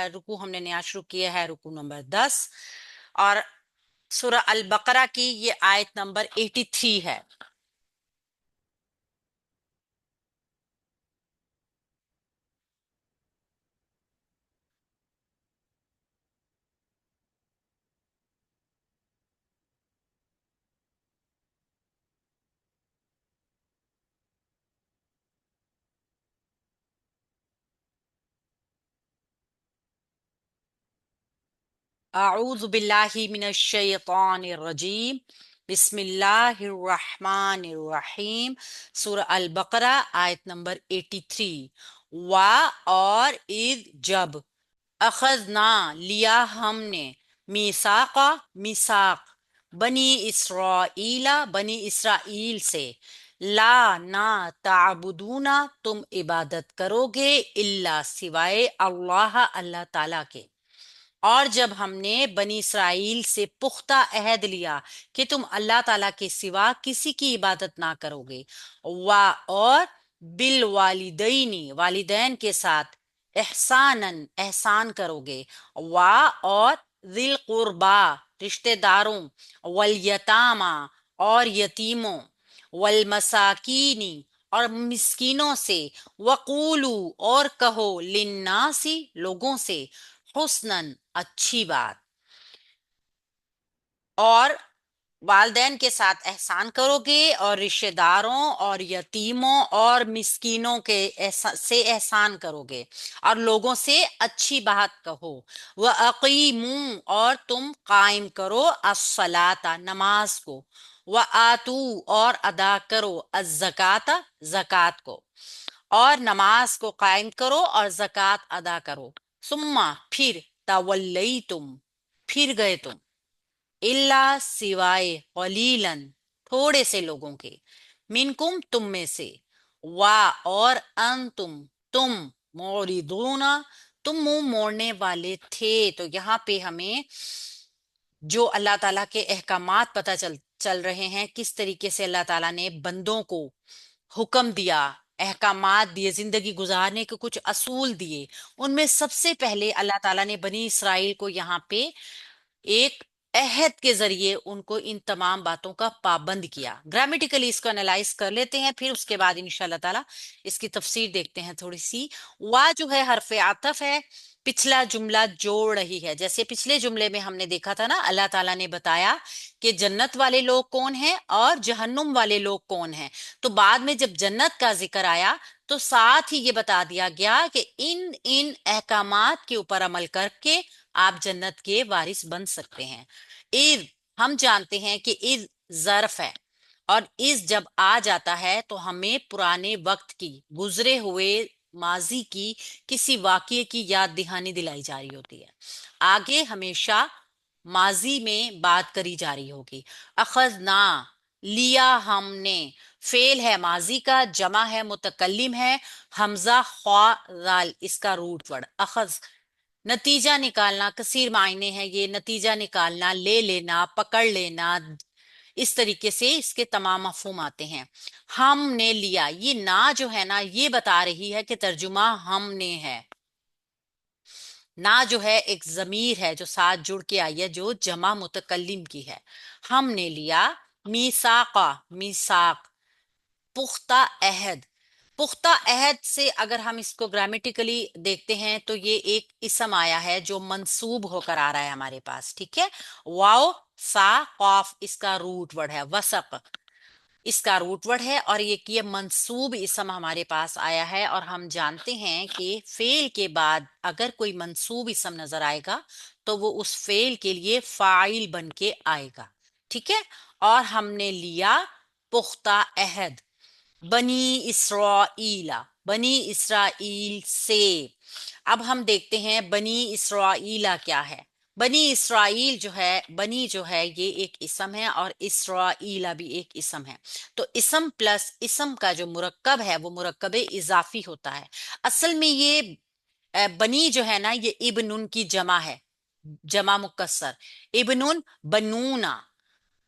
रुकू हमने नया शुरू किया है, रुकू नंबर 10। और सूरह अल बकरा की ये आयत नंबर 83 है। अऊज़ु बिल्लाहि मिनश शैतानिर रजीम। बिस्मिल्लाहिर्रहमानिर्रहीम। सूरह अल बकरा आयत नंबर 83। वा और इद जब अखज़ना लिया हमने मीसाका मीसाक बनी इसराइला बनी इसराइल से ला ना ताबुदूना तुम इबादत करोगे इल्ला सिवाय अल्लाह अल्लाह ताला के। और जब हमने बनी इसराइल से पुख्ता अहद लिया कि तुम अल्लाह ताला के सिवा किसी की इबादत ना करोगे। वा और बिल वालिदैनी वालिदैन के साथ एहसानन एहसान करोगे। वा और दिल कुर्बा रिश्तेदारों, वल यतामा और यतीमों, वल मसाकीनी और मिस्कीनों से, वकूलू और कहो लिन्नासी लोगों से, हुस्नन अच्छी बात। और वालदैन के साथ एहसान करोगे और रिश्तेदारों और यतीमों और मिस्कीनों के से एहसान करोगे और लोगों से अच्छी बात कहो। व अकीमू और तुम कायम करो अस्सलाता नमाज को। व आतू और अदा करो अज़्ज़काता ज़कात को। और नमाज को कायम करो और ज़कात अदा करो। सुम्मा फिर तवल्लई तुम फिर गए तुम इल्ला सिवाय कलीलन थोड़े से लोगों के, मिनकुम तुम में से, वा और अन तुम मोरिदूना तुम मुंह मोड़ने वाले थे। तो यहाँ पे हमें जो अल्लाह ताला के अहकामात पता चल रहे हैं, किस तरीके से अल्लाह ताला ने बंदों को हुक्म दिया, अहकामात दिए, जिंदगी गुजारने के कुछ असूल दिए। उनमें सबसे पहले अल्लाह ताला ने बनी इसराइल को यहाँ पे एक अहद के जरिए उनको इन तमाम बातों का पाबंद किया। ग्रामेटिकली इसको एनालाइज कर लेते हैं, फिर उसके बाद इंशाल्लाह ताला इसकी तफसीर देखते हैं थोड़ी सी। वा जो है हरफ आतफ है, पिछला जुमला जोड़ रही है। जैसे पिछले जुमले में हमने देखा था ना, अल्लाह ताला ने बताया कि जन्नत वाले लोग कौन हैं और जहन्नुम वाले लोग कौन हैं। तो बाद में जब जन्नत का जिक्र आया तो साथ ही ये बता दिया गया कि इन इन अहकामात के ऊपर अमल करके आप जन्नत के वारिस बन सकते हैं। इज हम जानते हैं कि इज ज़र्फ है, और इज जब आ जाता है तो हमें पुराने वक्त की, गुजरे हुए माजी की किसी वाकये की याद दहानी दिलाई जा रही होती है। आगे हमेशा माजी में बात करी जा रही होगी। अखज़ना लिया हमने, फेल है माजी का, जमा है मुतकल्लिम है, हमजा ख्वा जाल इसका रूट वर्ड अखज। नतीजा निकालना, कसीर मायने हैं ये, नतीजा निकालना, ले लेना, पकड़ लेना, इस तरीके से इसके तमाम मफहूम आते हैं। हमने लिया, ये ना जो है ना, ये बता रही है कि तर्जुमा हमने है। ना जो है एक जमीर है जो साथ जुड़ के आई है, जो जमा मुतकल्लिम की है। हमने लिया मीसाका मीसाक पुख्ता अहद। पुख्ता अहद से अगर हम इसको ग्रामेटिकली देखते हैं तो ये एक इसम आया है जो मंसूब होकर आ रहा है हमारे पास, ठीक है। वाओ सा कॉफ इसका रूट वर्ड है, वसक इसका रूट वर्ड है, और ये मंसूब इसम हमारे पास आया है। और हम जानते हैं कि फेल के बाद अगर कोई मंसूब इसम नजर आएगा तो वो उस फेल के लिए फाइल बन के आएगा, ठीक है। और हमने लिया पुख्ता अहद बनी इसराइला बनी इसराइल से। अब हम देखते हैं बनी इसराइला क्या है। बनी इसराइल जो है, बनी जो है ये एक इसम है और इसराइला भी एक इसम है। तो इसम प्लस इसम का जो मुरक्कब है वो मुरक्कब इजाफी होता है। असल में ये बनी जो है ना, ये इब्नुन की जमा है, जमा मुकस्सर, इब्नुन बनूना,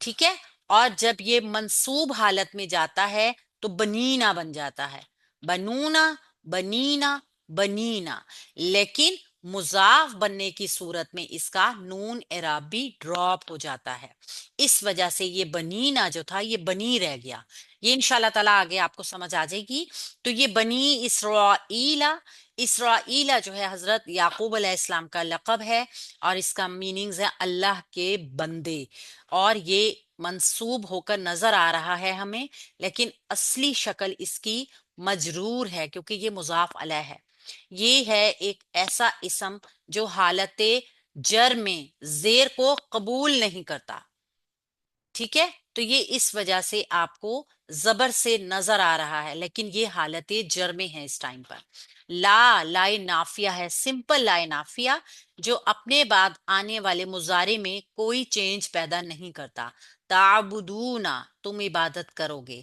ठीक है। और जब ये मंसूब हालत में जाता है तो बनीना बन जाता है, बनूना, बनीना, बनीना। लेकिन مضاف بننے کی صورت میں اس کا نون اعرابی ڈراپ ہو جاتا ہے، اس وجہ سے یہ بنینا جو تھا یہ بنی رہ گیا۔ یہ انشاءاللہ تعالیٰ آگے آپ کو سمجھ آ جائے گی۔ تو یہ بنی اسرائیلہ، اسرائیلہ جو ہے حضرت یعقوب علیہ السلام کا لقب ہے، اور اس کا میننگز ہے اللہ کے بندے، اور یہ منسوب ہو کر نظر آ رہا ہے ہمیں، لیکن اصلی شکل اس کی مجرور ہے کیونکہ یہ مضاف علیہ ہے۔ یہ ہے ایک ایسا اسم جو حالت جر میں زیر کو قبول نہیں کرتا، ٹھیک ہے؟ تو یہ اس وجہ سے آپ کو زبر سے نظر آ رہا ہے، لیکن یہ حالت جر میں ہے اس ٹائم پر۔ لا لائے نافیہ ہے، سمپل لائے نافیہ جو اپنے بعد آنے والے مضارع میں کوئی چینج پیدا نہیں کرتا۔ تعبدون، تم عبادت کرو گے۔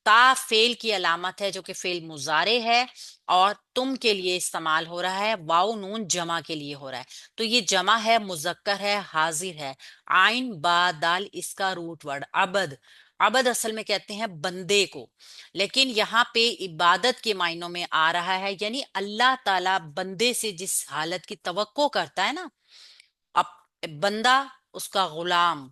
تا فعل کی علامت ہے جو کہ فعل مضارع ہے، اور تم کے لیے استعمال ہو رہا ہے، واو نون جمع کے لیے ہو رہا ہے، تو یہ جمع ہے، مذکر ہے، حاضر ہے۔ عین با دال اس کا روٹ ورڈ عبد، عبد اصل میں کہتے ہیں بندے کو، لیکن یہاں پہ عبادت کے معنوں میں آ رہا ہے، یعنی اللہ تعالی بندے سے جس حالت کی توقع کرتا ہے نا، اب بندہ اس کا غلام،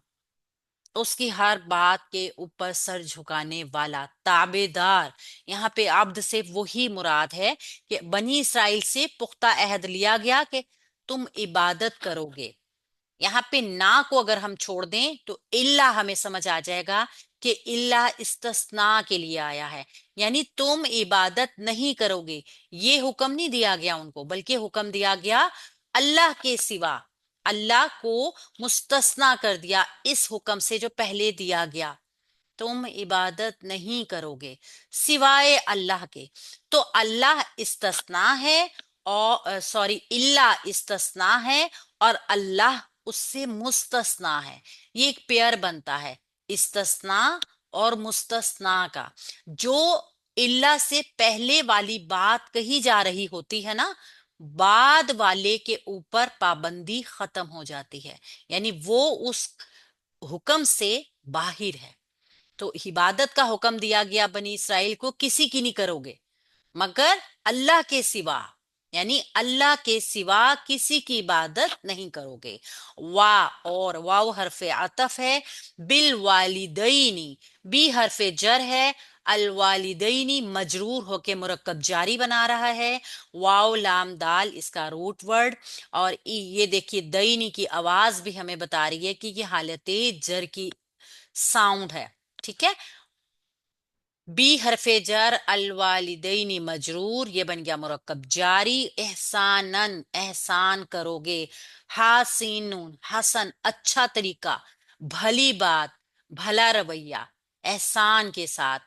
اس کی ہر بات کے اوپر سر جھکانے والا، تابع دار۔ یہاں پہ عبد سے وہی مراد ہے کہ بنی اسرائیل سے پختہ عہد لیا گیا کہ تم عبادت کرو گے۔ یہاں پہ نا کو اگر ہم چھوڑ دیں تو اللہ ہمیں سمجھ آ جائے گا کہ اللہ استثناء کے لیے آیا ہے، یعنی تم عبادت نہیں کرو گے۔ یہ حکم نہیں دیا گیا ان کو، بلکہ حکم دیا گیا اللہ کے سوا، اللہ کو مستثنا کر دیا اس حکم سے جو پہلے دیا گیا، تم عبادت نہیں کرو گے سوائے اللہ کے۔ تو اللہ استثناء ہے، اور سوری اللہ استثناء ہے، اور اللہ اس سے مستثنا ہے۔ یہ ایک پیئر بنتا ہے استثناء اور مستثنا کا۔ جو اللہ سے پہلے والی بات کہی جا رہی ہوتی ہے نا، بعد والے کے اوپر پابندی ختم ہو جاتی ہے، یعنی وہ اس حکم سے باہر ہے۔ تو عبادت کا حکم دیا گیا بنی اسرائیل کو، کسی کی نہیں کرو گے مگر اللہ کے سوا، یعنی اللہ کے سوا کسی کی عبادت نہیں کرو گے۔ وا، اور واو حرف عطف ہے، بالوالدینی، بی حرف جر ہے، الوالدینی مجرور ہو کے مرکب جاری بنا رہا ہے، واو لام دال اس کا روٹ ورڈ، اور یہ دیکھیے دینی کی آواز بھی ہمیں بتا رہی ہے کہ یہ حالت جر کی ساؤنڈ ہے، ٹھیک ہے؟ بی حرف جر الوالدین مجرور، یہ بن گیا مرکب جاری، احسانن احسان کرو گے، حاسینون حسن اچھا طریقہ، بھلی بات، بھلا رویہ، احسان کے ساتھ۔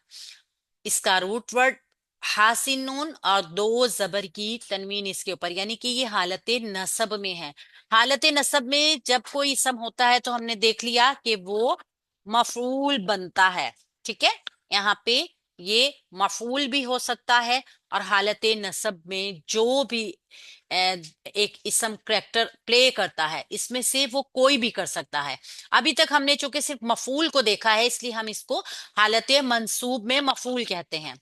اس کا روٹ ورڈ حاسنون، اور دو زبر کی تنوین اس کے اوپر، یعنی کہ یہ حالت نصب میں ہے۔ حالت نصب میں جب کوئی اسم ہوتا ہے تو ہم نے دیکھ لیا کہ وہ مفعول بنتا ہے، ٹھیک ہے؟ یہاں پہ یہ مفعول بھی ہو سکتا ہے، اور حالت نصب میں جو بھی ایک اسم کریکٹر پلے کرتا ہے اس میں سے وہ کوئی بھی کر سکتا ہے۔ ابھی تک ہم نے چونکہ صرف مفعول کو دیکھا ہے، اس لیے ہم اس کو حالت منصوب میں مفعول کہتے ہیں۔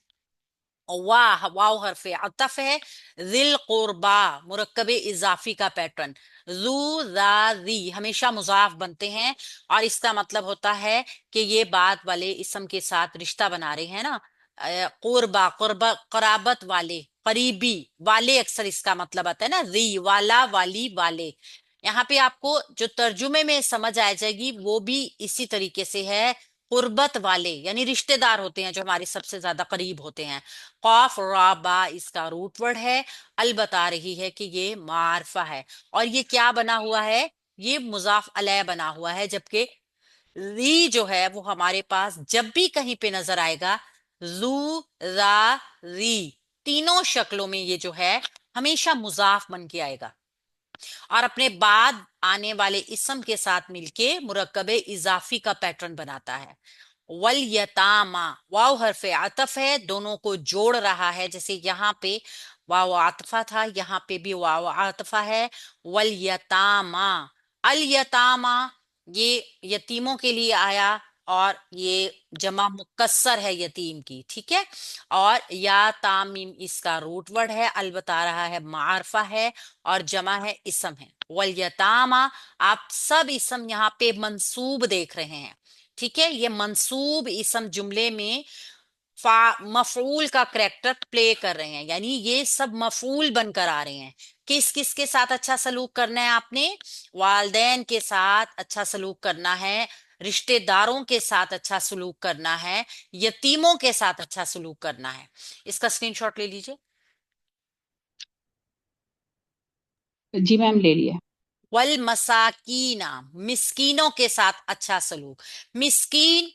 واہ، واو حرف عطف ہے، ذل قربا مرکب اضافی کا پیٹرن، ذو ذا ذی ہمیشہ مضاف بنتے ہیں، اور اس کا مطلب ہوتا ہے کہ یہ بات والے اسم کے ساتھ رشتہ بنا رہے ہیں نا، قربا قربا قرابت والے، قریبی والے، اکثر اس کا مطلب آتا ہے نا، ذی والا والی والے۔ یہاں پہ آپ کو جو ترجمے میں سمجھ آ جائے گی وہ بھی اسی طریقے سے ہے، قربت والے یعنی رشتہ دار ہوتے ہیں جو ہمارے سب سے زیادہ قریب ہوتے ہیں۔ قاف را با اس کا روٹ ورڈ ہے، بتا رہی ہے کہ یہ معرفہ ہے، اور یہ کیا بنا ہوا ہے؟ یہ مضاف علیہ بنا ہوا ہے، جبکہ ری جو ہے وہ ہمارے پاس جب بھی کہیں پہ نظر آئے گا، زو، را، ری، تینوں شکلوں میں یہ جو ہے ہمیشہ مضاف بن کے آئے گا، اور اپنے بعد آنے والے اسم کے ساتھ مل کے مرکب اضافی کا پیٹرن بناتا ہے۔ والیتاما، واو حرف عطف ہے، دونوں کو جوڑ رہا ہے، جیسے یہاں پہ واو عطفہ تھا، یہاں پہ بھی واو عطفہ ہے۔ والیتاما، الیتاما یہ یتیموں کے لیے آیا، اور یہ جمع مکسر ہے یتیم کی، ٹھیک ہے، اور یا تامیم اس کا روٹ ورڈ ہے، البتا رہا ہے معرفہ ہے، اور جمع ہے اسم ہے، والیتاما آپ سب اسم یہاں پہ منصوب دیکھ رہے ہیں، ٹھیک ہے، یہ منصوب اسم جملے میں مفعول کا کریکٹر پلے کر رہے ہیں، یعنی یہ سب مفعول بن کر آ رہے ہیں۔ کس کس کے ساتھ اچھا سلوک کرنا ہے آپ نے؟ والدین کے ساتھ اچھا سلوک کرنا ہے، رشتہ داروں کے ساتھ اچھا سلوک کرنا ہے، یتیموں کے ساتھ اچھا سلوک کرنا ہے۔ اس کا اسکرین شاٹ لے لیجئے۔ جی میم لے لیا۔ والمساکین مسکینوں کے ساتھ اچھا سلوک۔ مسکین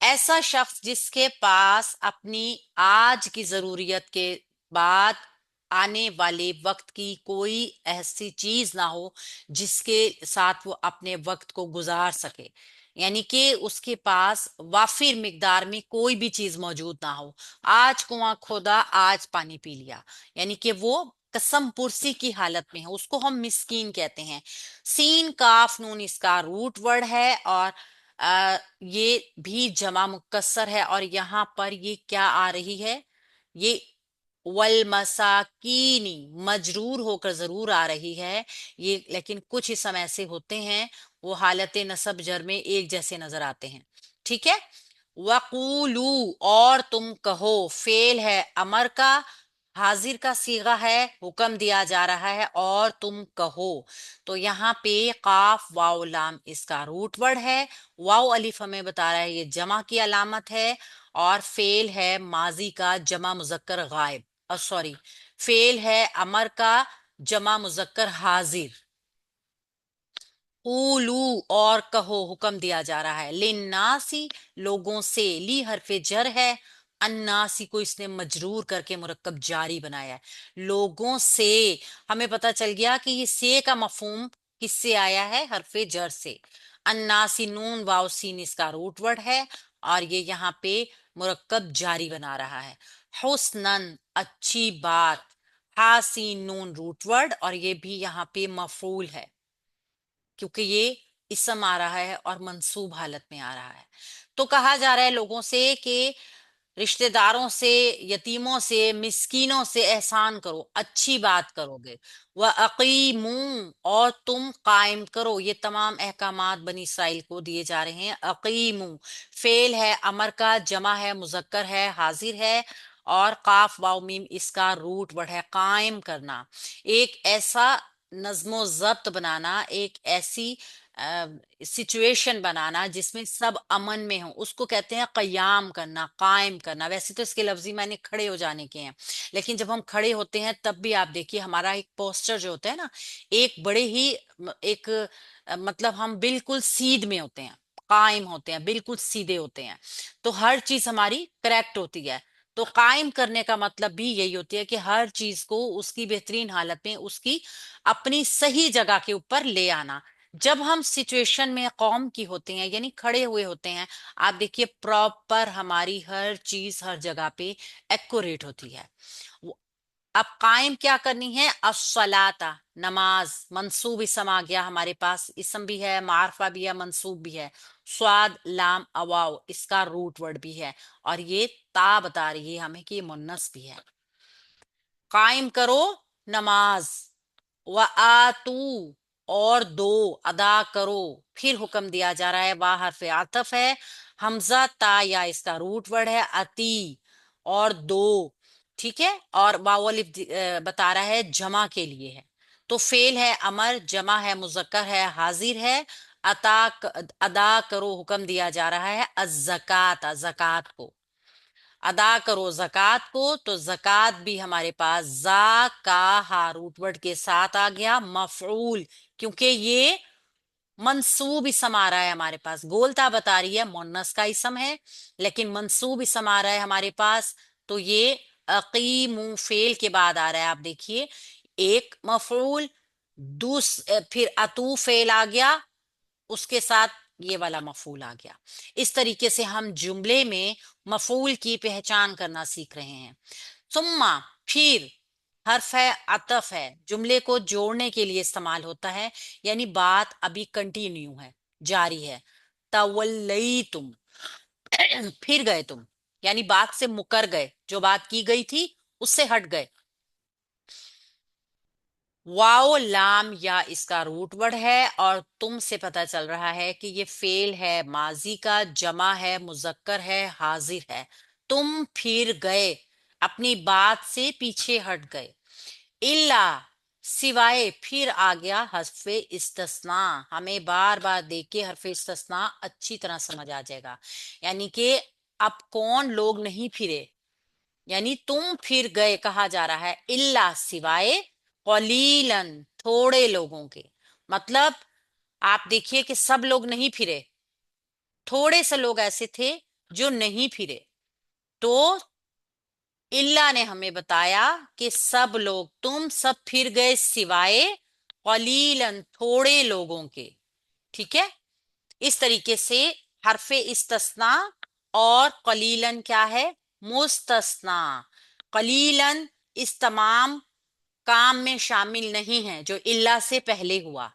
ایسا شخص جس کے پاس اپنی آج کی ضروریت کے بعد آنے والے وقت کی کوئی ایسی چیز نہ ہو جس کے ساتھ وہ اپنے وقت کو گزار سکے، یعنی کہ اس کے پاس وافر مقدار میں کوئی بھی چیز موجود نہ ہو، آج کنواں کھودا آج پانی پی لیا، یعنی کہ وہ قسم پرسی کی حالت میں ہے، اس کو ہم مسکین کہتے ہیں۔ سین کاف نون اس کا روٹ ورڈ ہے، اور یہ بھی جمع مکسر ہے، اور یہاں پر یہ کیا آ رہی ہے؟ یہ والمساکینی مجرور ہو کر ضرور آ رہی ہے یہ، لیکن کچھ اسم ایسے ہوتے ہیں وہ حالت نصب جر میں ایک جیسے نظر آتے ہیں، ٹھیک ہے۔ وقولو اور تم کہو، فعل ہے امر کا، حاضر کا صیغہ ہے، حکم دیا جا رہا ہے اور تم کہو، تو یہاں پہ قاف واو لام اس کا روٹ ورڈ ہے، واو الف ہمیں بتا رہا ہے یہ جمع کی علامت ہے، اور فعل ہے ماضی کا جمع مذکر غائب، سوری، فعل ہے امر کا جمع مذکر حاضر۔ قولو اور کہو حکم دیا جا رہا ہے، للناسی لوگوں سے، لی حرف جر ہے، الناسی کو اس نے مجرور کر کے مرکب جاری بنایا ہے، لوگوں سے، ہمیں پتہ چل گیا کہ یہ سے کا مفہوم کس سے آیا ہے؟ حرف جر سے۔ الناسی نون واو سین اس کا روٹ ورڈ ہے، اور یہ یہاں پہ مرکب جاری بنا رہا ہے۔ حسنن اچھی بات، حاسین نون روٹ ورڈ، اور یہ بھی یہاں پہ مفعول ہے کیونکہ یہ اسم آ رہا ہے اور منصوب حالت میں آ رہا ہے۔ تو کہا جا رہا ہے لوگوں سے کہ رشتہ داروں سے، یتیموں سے، مسکینوں سے احسان کرو، اچھی بات کرو گے۔ وَأَقِیمُوا اور تم قائم کرو، یہ تمام احکامات بنی اسرائیل کو دیے جا رہے ہیں۔ اقیمو فعل ہے امر کا، جمع ہے مذکر ہے حاضر ہے، اور قاف واو میم اس کا روٹ ورڈ ہے، قائم کرنا، ایک ایسا نظم و ضبط بنانا، ایک ایسی سچویشن بنانا جس میں سب امن میں ہوں، اس کو کہتے ہیں قیام کرنا، قائم کرنا۔ ویسے تو اس کے لفظی معنی کھڑے ہو جانے کے ہیں، لیکن جب ہم کھڑے ہوتے ہیں تب بھی آپ دیکھیے ہمارا ایک پوسچر جو ہوتا ہے نا، ایک بڑے ہی ایک مطلب ہم بالکل سیدھ میں ہوتے ہیں، قائم ہوتے ہیں، بالکل سیدھے ہوتے ہیں، تو ہر چیز ہماری کریکٹ ہوتی ہے۔ تو قائم کرنے کا مطلب بھی یہی ہوتی ہے کہ ہر چیز کو اس کی بہترین حالت میں، اس کی اپنی صحیح جگہ کے اوپر لے آنا۔ جب ہم سچویشن میں قوم کی ہوتے ہیں، یعنی کھڑے ہوئے ہوتے ہیں، آپ دیکھیے پراپر ہماری ہر چیز ہر جگہ پہ ایکوریٹ ہوتی ہے۔ اب قائم کیا کرنی ہے؟ الصلاۃ نماز، منصوب اسم آ گیا ہمارے پاس، اسم بھی ہے، معرفہ بھی ہے، منصوب بھی ہے، سواد لام اواو اس کا روٹ ورڈ بھی ہے، اور یہ تا بتا رہی ہے ہمیں کہ یہ مونس بھی ہے۔ قائم کرو نماز، وآتو اور دو، ادا کرو، پھر حکم دیا جا رہا ہے، وا حرف عطف ہے، حمزہ تا یا اس کا روٹ ورڈ ہے، اتی اور دو، ٹھیک ہے، اور واو الف بتا رہا ہے جمع کے لیے ہے، تو فعل ہے امر، جمع ہے مذکر ہے حاضر ہے، ادا کرو حکم دیا جا رہا ہے، الزکات زکات کو، ادا کرو زکات کو، تو زکات بھی ہمارے پاس زا کا ہا روٹ ورڈ کے ساتھ آ گیا، مفعول، کیونکہ یہ منصوب اسم آ رہا ہے ہمارے پاس، گولتا بتا رہی ہے مونس کا اسم ہے، لیکن منصوب اسم آ رہا ہے ہمارے پاس، تو یہ اقیمو فعل کے بعد آ رہا ہے، آپ دیکھیے ایک مفعول، پھر اتو فعل آ گیا، اس کے ساتھ یہ والا مفعول آ گیا۔ اس طریقے سے ہم جملے میں مفعول کی پہچان کرنا سیکھ رہے ہیں۔ ثم پھر حرف ہے عطف ہے، جملے کو جوڑنے کے لیے استعمال ہوتا ہے، یعنی بات ابھی کنٹینیو ہے، جاری ہے۔ तवल्लैतुम, फिर गए तुम, यानी बात से मुकर गए, जो बात की गई थी उससे हट गए। वाओ लाम या इसका रूट वर्ड है, और तुम से पता चल रहा है कि ये फेल है, माजी का, जमा है, मुजक्कर है, हाजिर है। तुम फिर गए, अपनी बात से पीछे हट गए। इल्ला, सिवाय, फिर आ गया हर्फे इस्तिस्ना। हमें बार बार देख के हर्फे इस्तिस्ना अच्छी तरह समझ आ जाएगा। यानी कि अब कौन लोग नहीं फिरे, यानी तुम फिर गए कहा जा रहा है, इल्ला, सिवाय, कलीलन, थोड़े लोगों के। मतलब आप देखिए कि सब लोग नहीं फिरे, थोड़े से लोग ऐसे थे जो नहीं फिरे। तो इल्ला ने हमें बताया कि सब लोग, तुम सब फिर गए सिवाय कलीलन, थोड़े लोगों के। ठीक है, इस तरीके से हरफे इस्तस्ना और कलीलन क्या है, मुस्तस्ना। कलीलन इस तमाम काम में शामिल नहीं है जो इल्ला से पहले हुआ।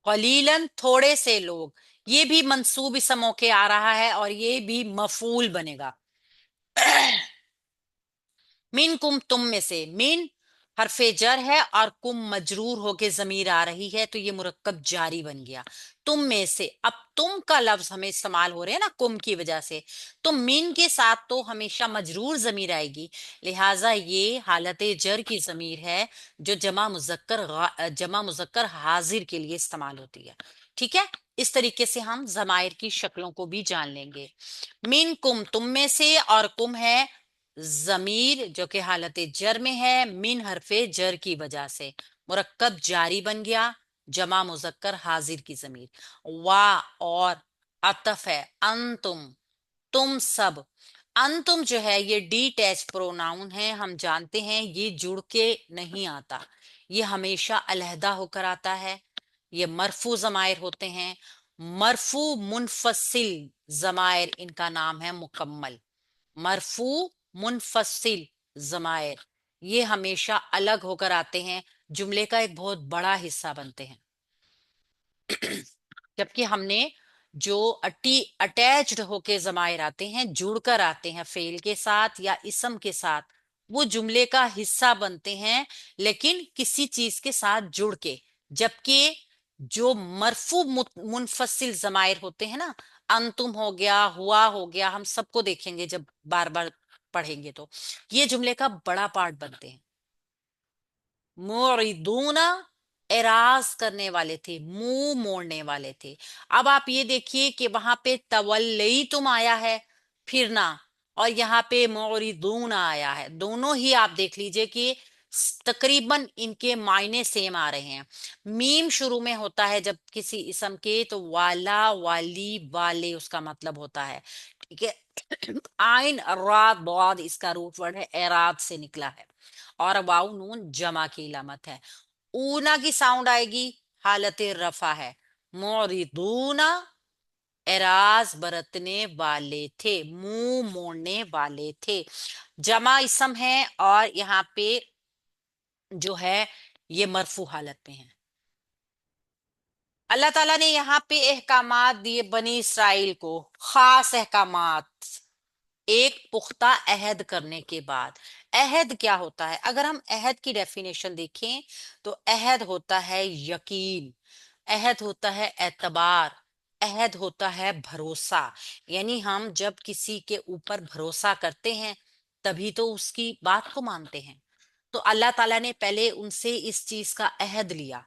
कलीलन, थोड़े से लोग, ये भी मंसूब इसम के आ रहा है और ये भी मफूल बनेगा। मिन कुम, तुम में से, मिन हरफे जर है और कुम मजरूर होके जमीर आ रही है, तो ये मुरक्कब जारी बन गया। तुम में से, अब तुम का लफ्ज हमें इस्तेमाल हो रहे हैं ना कुम की वजह से, तो मिन के साथ तो हमेशा मजरूर जमीर आएगी, लिहाजा ये हालत जर की जमीर है जो जमा मुजक्कर हाजिर के लिए इस्तेमाल होती है। ठीक है, इस तरीके से हम जमायर की शक्लों को भी जान लेंगे। मिन कुम, तुम में से, और कुम है जमीर जो कि हालत जर में है, मिन हरफे जर की वजह से मुरक्कब जारी बन गया, जमा मुजक्कर हाजिर की जमीर। वा, और अतफ है अंतुम, तुम सब। अंतुम जो है ये डीटैच प्रोनाउन है, हम जानते हैं ये जुड़ के नहीं आता, ये हमेशा अलहदा होकर आता है। ये मरफू जमायर होते हैं, मरफू मुनफसिल जमायर इनका नाम है मुकम्मल। मरफू मुनफसिल जमायर ये हमेशा अलग होकर आते हैं, जुमले का एक बहुत बड़ा हिस्सा बनते हैं। जबकि हमने जो अटी अटैच्ड होके जमायर आते हैं, जुड़कर आते हैं फेल के साथ या इसम के साथ, वो जुमले का हिस्सा बनते हैं लेकिन किसी चीज के साथ जुड़ के। जबकि जो मरफू मुनफसिल जमायर होते हैं ना, अंतुम हो गया, हुआ हो गया, हम सबको देखेंगे जब बार बार पढ़ेंगे तो ये जुमले का बड़ा पार्ट बनते हैं। मुरिदूना, एराज करने वाले थे, मुंह मोड़ने वाले थे। अब आप ये देखिए कि वहां पे तवल्लई तुम आया है, फिरना, और यहाँ पे मुरिदूना आया है। दोनों ही आप देख लीजिए कि तकरीबन इनके मायने सेम आ रहे हैं। मीम शुरू में होता है जब किसी इसम के, तो वाला, वाली, वाले उसका मतलब होता है। ठीक है। आइन रात बाद इसका रूट वर्ड है, एराद से निकला है, और वाउ नून जमा की इलामत है। ऊना की साउंड आएगी, हालत रफा है। मोरिदूना, एराज बरतने वाले थे, मुंह मोड़ने वाले थे। जमा इसम है और यहाँ पे जो है ये मरफू हालत में है। अल्लाह ताला ने यहाँ पे अहकामात दिए बनी इसराइल को, खास अहकामात, एक पुख्ता अहद करने के बाद। अहद क्या होता है, अगर हम अहद की डेफिनेशन देखें तो अहद होता है यकीन, अहद होता है एतबार, अहद होता है भरोसा। यानी हम जब किसी के ऊपर भरोसा करते हैं तभी तो उसकी बात को मानते हैं। तो अल्लाह ताला ने पहले उनसे इस चीज का अहद लिया,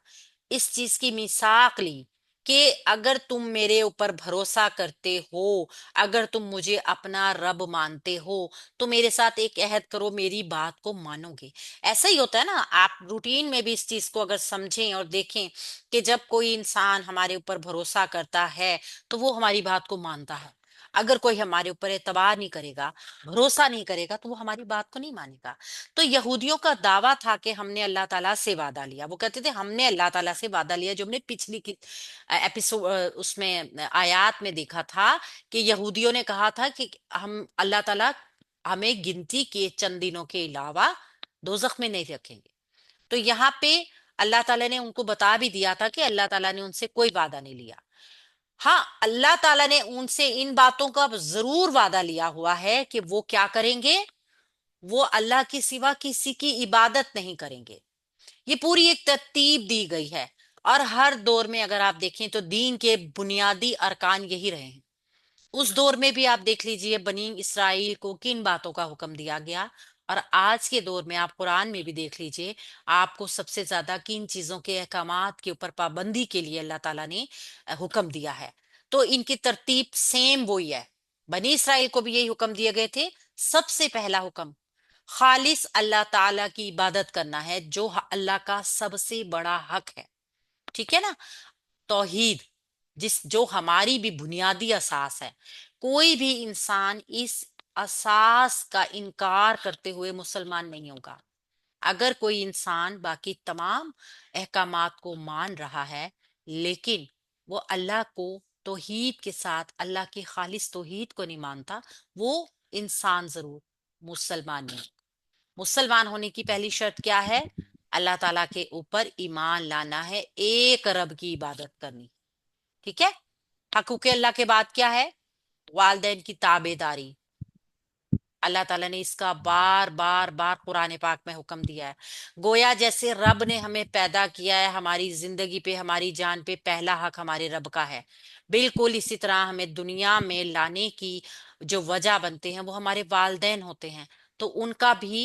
इस चीज की मिसाक ली कि अगर तुम मेरे ऊपर भरोसा करते हो, अगर तुम मुझे अपना रब मानते हो, तो मेरे साथ एक अहद करो, मेरी बात को मानोगे। ऐसा ही होता है ना, आप रूटीन में भी इस चीज को अगर समझें और देखें कि जब कोई इंसान हमारे ऊपर भरोसा करता है तो वो हमारी बात को मानता है। अगर कोई हमारे ऊपर एतबार नहीं करेगा, भरोसा नहीं करेगा, तो वो हमारी बात को नहीं मानेगा। तो यहूदियों का दावा था कि हमने अल्लाह ताला से वादा लिया, वो कहते थे हमने अल्लाह ताला से वादा लिया, जो हमने पिछली एपिसोड उसमें आयात में देखा था कि यहूदियों ने कहा था कि हम अल्लाह ताला हमें गिनती के चंद दिनों के अलावा दोजख में नहीं रखेंगे। तो यहाँ पे अल्लाह ताला ने उनको बता भी दिया था कि अल्लाह ताला ने उनसे कोई वादा नहीं लिया। हाँ, अल्लाह ताला ने उनसे इन बातों का जरूर वादा लिया हुआ है कि वो क्या करेंगे, वो अल्लाह के सिवा किसी की इबादत नहीं करेंगे। ये पूरी एक तरतीब दी गई है। और हर दौर में अगर आप देखें तो दीन के बुनियादी अरकान यही रहे हैं। उस दौर में भी आप देख लीजिए बनी इसराइल को किन बातों का हुक्म दिया गया, और आज के दौर में आप कुरान में भी देख लीजिए आपको सबसे ज्यादा किन चीजों के अहकामात के ऊपर पाबंदी के लिए अल्लाह ताला ने हुक्म दिया है। तो इनकी तरतीब सेम वही है। बनी इसराइल को भी यही हुक्म दिए गए थे। सबसे पहला हुक्म खालिस अल्लाह ताला की इबादत करना है, जो अल्लाह का सबसे बड़ा हक है। ठीक है ना। तौहीद, जिस जो हमारी भी बुनियादी असास है। कोई भी इंसान इस असास का इनकार करते हुए मुसलमान नहीं होगा। अगर कोई इंसान बाकी तमाम अहकामात को मान रहा है, लेकिन वो अल्लाह को तौहीद के साथ अल्लाह की खालिस तौहीद को नहीं मानता, वो इंसान जरूर मुसलमान नहीं। मुसलमान होने की पहली शर्त क्या है? अल्लाह ताला के ऊपर ईमान लाना है, एक रब की इबादत करनी। ठीक है। हकूक अल्लाह के बाद क्या है? वालदैन की ताबेदारी। अल्लाह ताला ने इसका बार बार बार कुरान पाक में हुक्म दिया है। गोया जैसे रब ने हमें पैदा किया है, हमारी जिंदगी पे हमारी जान पे पहला हक हमारे रब का है, बिल्कुल इसी तरह हमें दुनिया में लाने की जो वजह बनते हैं वो हमारे वालदैन होते हैं। तो उनका भी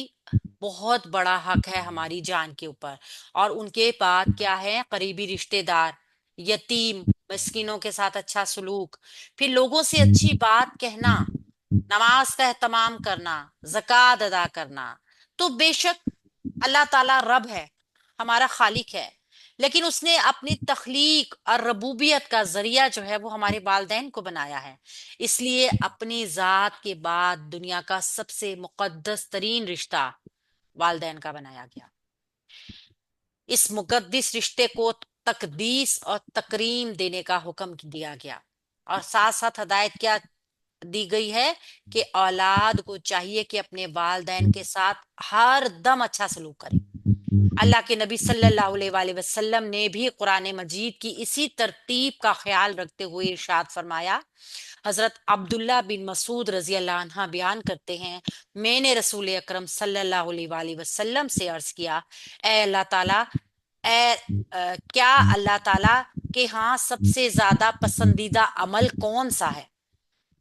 बहुत बड़ा हक है हमारी जान के ऊपर। और उनके बाद क्या है? करीबी रिश्तेदार, यतीम मिस्किनों के साथ अच्छा सलूक, फिर लोगों से अच्छी बात कहना, नमाज का एहतमाम करना, ज़कात अदा करना। तो बेशक अल्लाह ताला रब है, हमारा खालिक है, लेकिन उसने अपनी तख्लीक और रबूबियत का जरिया जो है वो हमारे वालदैन को बनाया है। इसलिए अपनी जात के बाद दुनिया का सबसे मुकद्दस तरीन रिश्ता वालदैन का बनाया गया। इस मुकद्दस रिश्ते को तकदीस और तकरीम देने का हुक्म दिया गया। और साथ साथ हदायत क्या दी गई है कि औलाद को चाहिए कि अपने वालदैन के साथ हर दम अच्छा सलूक करे। अल्लाह के नबी सल्लल्लाहु अलैहि वसल्लम ने भी कुरान मजीद की इसी तरतीब का ख्याल रखते हुए इरशाद फरमाया। हजरत अब्दुल्ला बिन मसूद रजी अल्लाह अन्हा बयान करते हैं, मैंने रसूल अकरम सल्लल्लाहु अलैहि वसल्लम से अर्ज किया, ए अल्लाह ताला, ए क्या अल्लाह ताला के हाँ सबसे ज्यादा पसंदीदा अमल कौन सा है?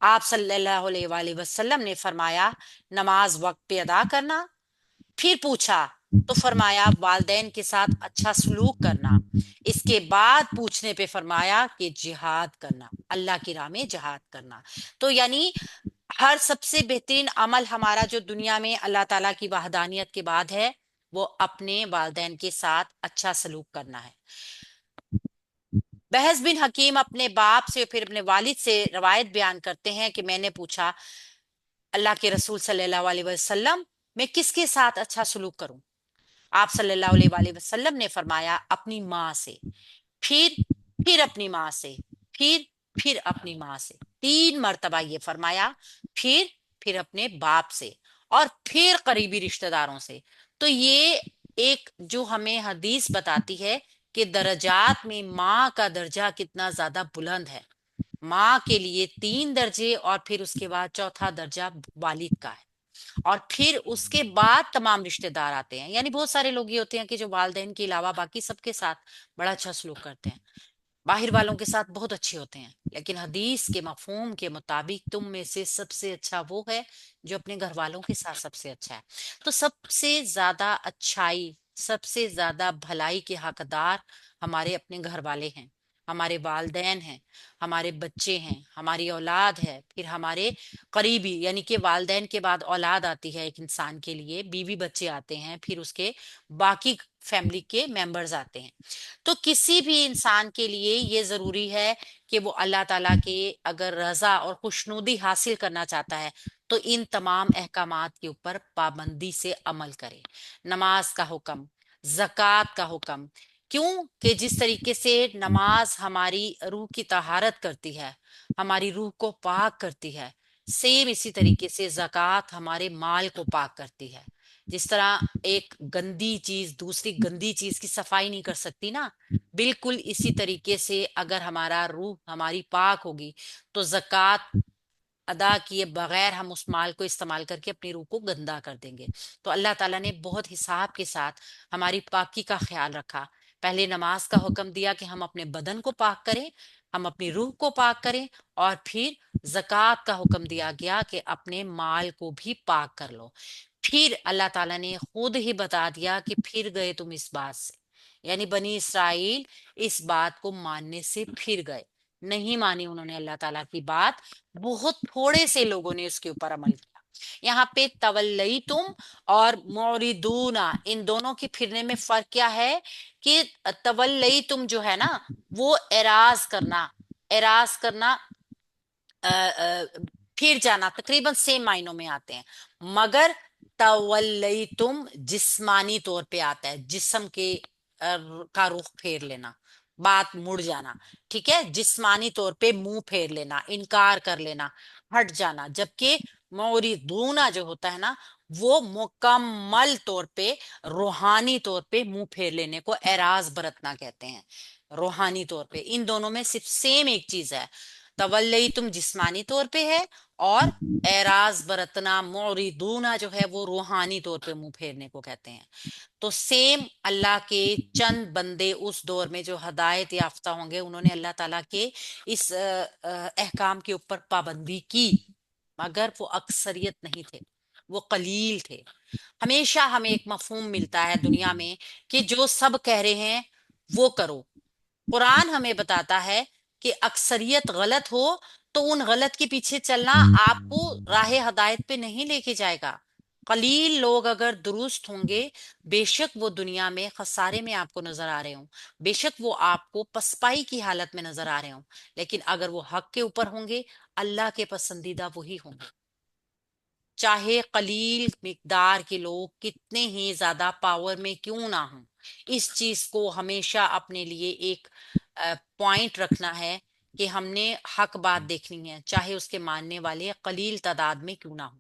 आप सल्लल्लाहु अलैहि वसल्लम ने फरमाया, नमाज वक्त पे अदा करना। फिर पूछा तो फरमाया वालदैन के साथ अच्छा सलूक करना। इसके बाद पूछने पे फरमाया कि जिहाद करना, अल्लाह की राह में जिहाद करना। तो यानी हर सबसे बेहतरीन अमल हमारा जो दुनिया में अल्लाह ताला की वहदानियत के बाद है, वो अपने वालदैन के साथ अच्छा सलूक करना है। बहस बिन हकीम अपने बाप से फिर अपने वालिद से रवायत बयान करते हैं कि मैंने पूछा, अल्लाह के रसूल सल्लल्लाहु अलैहि वसल्लम, मैं किसके साथ अच्छा सलूक करूं? आप सल्लल्लाहु अलैहि वसल्लम ने फरमाया, अपनी माँ से, फिर अपनी माँ से, फिर अपनी माँ से। 3 मरतबा ये फरमाया। फिर अपने बाप से, और फिर करीबी रिश्तेदारों से। तो ये एक जो हमें हदीस बताती है कि दर्जात में माँ का दर्जा कितना ज्यादा बुलंद है। माँ के लिए 3 दर्जे, और फिर उसके बाद चौथा दर्जा वालिद का है। और फिर उसके बाद तमाम रिश्तेदार आते हैं। यानी बहुत सारे लोग ये होते हैं कि जो वालदेन के अलावा बाकी सबके साथ बड़ा अच्छा सलूक करते हैं, बाहर वालों के साथ बहुत अच्छे होते हैं। लेकिन हदीस के मफहूम के मुताबिक तुम में से सबसे अच्छा वो है जो अपने घर वालों के साथ सबसे अच्छा है। तो सबसे ज्यादा अच्छाई, सबसे ज्यादा भलाई के हकदार हमारे अपने घर वाले हैं, हमारे वालदैन हैं, हमारे बच्चे हैं, हमारी औलाद है, फिर हमारे करीबी, यानी कि वालदैन के बाद औलाद आती है एक इंसान के लिए, बीवी बच्चे आते हैं, फिर उसके बाकी फैमिली के मेंबर्स आते हैं। तो किसी भी इंसान के लिए ये जरूरी है कि वो अल्लाह ताला के अगर रजा और खुशनुदी हासिल करना चाहता है तो इन तमाम अहकामात के ऊपर पाबंदी से अमल करे। नमाज का हुक्म, जक़ात का हुक्म। क्यों? कि जिस तरीके से नमाज हमारी रूह की तहारत करती है, हमारी रूह को पाक करती है, सेम इसी तरीके से जक़ात हमारे माल को पाक करती है। جس طرح ایک گندی چیز دوسری گندی چیز کی صفائی نہیں کر سکتی نا، بالکل اسی طریقے سے اگر ہمارا روح ہماری پاک ہوگی تو زکوٰۃ ادا کیے بغیر ہم اس مال کو استعمال کر کے اپنی روح کو گندا کر دیں گے۔ تو اللہ تعالیٰ نے بہت حساب کے ساتھ ہماری پاکی کا خیال رکھا۔ پہلے نماز کا حکم دیا کہ ہم اپنے بدن کو پاک کریں، ہم اپنی روح کو پاک کریں، اور پھر زکوٰۃ کا حکم دیا گیا کہ اپنے مال کو بھی پاک کر لو۔ پھر اللہ تعالیٰ نے خود ہی بتا دیا کہ پھر گئے تم اس بات سے، یعنی بنی اسرائیل اس بات کو ماننے سے پھر گئے، نہیں مانی انہوں نے اللہ تعالیٰ کی بات، بہت تھوڑے سے لوگوں نے اس کے اوپر عمل کیا۔ یہاں پہ تولیتم اور موردونا، ان دونوں کے پھرنے میں فرق کیا ہے کہ تولیتم جو ہے نا وہ اعراض کرنا پھر جانا، تقریباً سیم معنوں میں آتے ہیں، مگر تولیتم جسمانی طور پہ آتا ہے، جسم کے کا رخ پھیر لینا، بات مڑ جانا، ٹھیک ہے، جسمانی طور پہ منہ پھیر لینا، انکار کر لینا، ہٹ جانا، جبکہ موردونا جو ہوتا ہے نا وہ مکمل طور پہ روحانی طور پہ منہ پھیر لینے کو اعراض برتنا کہتے ہیں، روحانی طور پہ۔ ان دونوں میں صرف سیم ایک چیز ہے، تولیتم جسمانی طور پہ ہے، اور اعراض برتنا موردونا جو ہے وہ روحانی طور پہ منہ پھیرنے کو کہتے ہیں۔ تو سیم اللہ کے چند بندے اس دور میں جو ہدایت یافتہ ہوں گے، انہوں نے اللہ تعالیٰ کے اس احکام کے اوپر پابندی کی، مگر وہ اکثریت نہیں تھے، وہ قلیل تھے۔ ہمیشہ ہمیں ایک مفہوم ملتا ہے دنیا میں کہ جو سب کہہ رہے ہیں وہ کرو۔ قرآن ہمیں بتاتا ہے کہ اکثریت غلط ہو تو ان غلط کے پیچھے چلنا آپ کو راہ ہدایت پہ نہیں لے کے جائے گا۔ قلیل لوگ اگر درست ہوں گے، بے شک وہ دنیا میں خسارے میں آپ کو نظر آ رہے ہوں، بے شک وہ آپ کو پسپائی کی حالت میں نظر آ رہے ہوں، لیکن اگر وہ حق کے اوپر ہوں گے، اللہ کے پسندیدہ وہی ہوں گے، چاہے قلیل مقدار کے لوگ کتنے ہی زیادہ پاور میں کیوں نہ ہوں۔ اس چیز کو ہمیشہ اپنے لیے ایک پوائنٹ رکھنا ہے کہ ہم نے حق بات دیکھنی ہے، چاہے اس کے ماننے والے قلیل تعداد میں کیوں نہ ہوں۔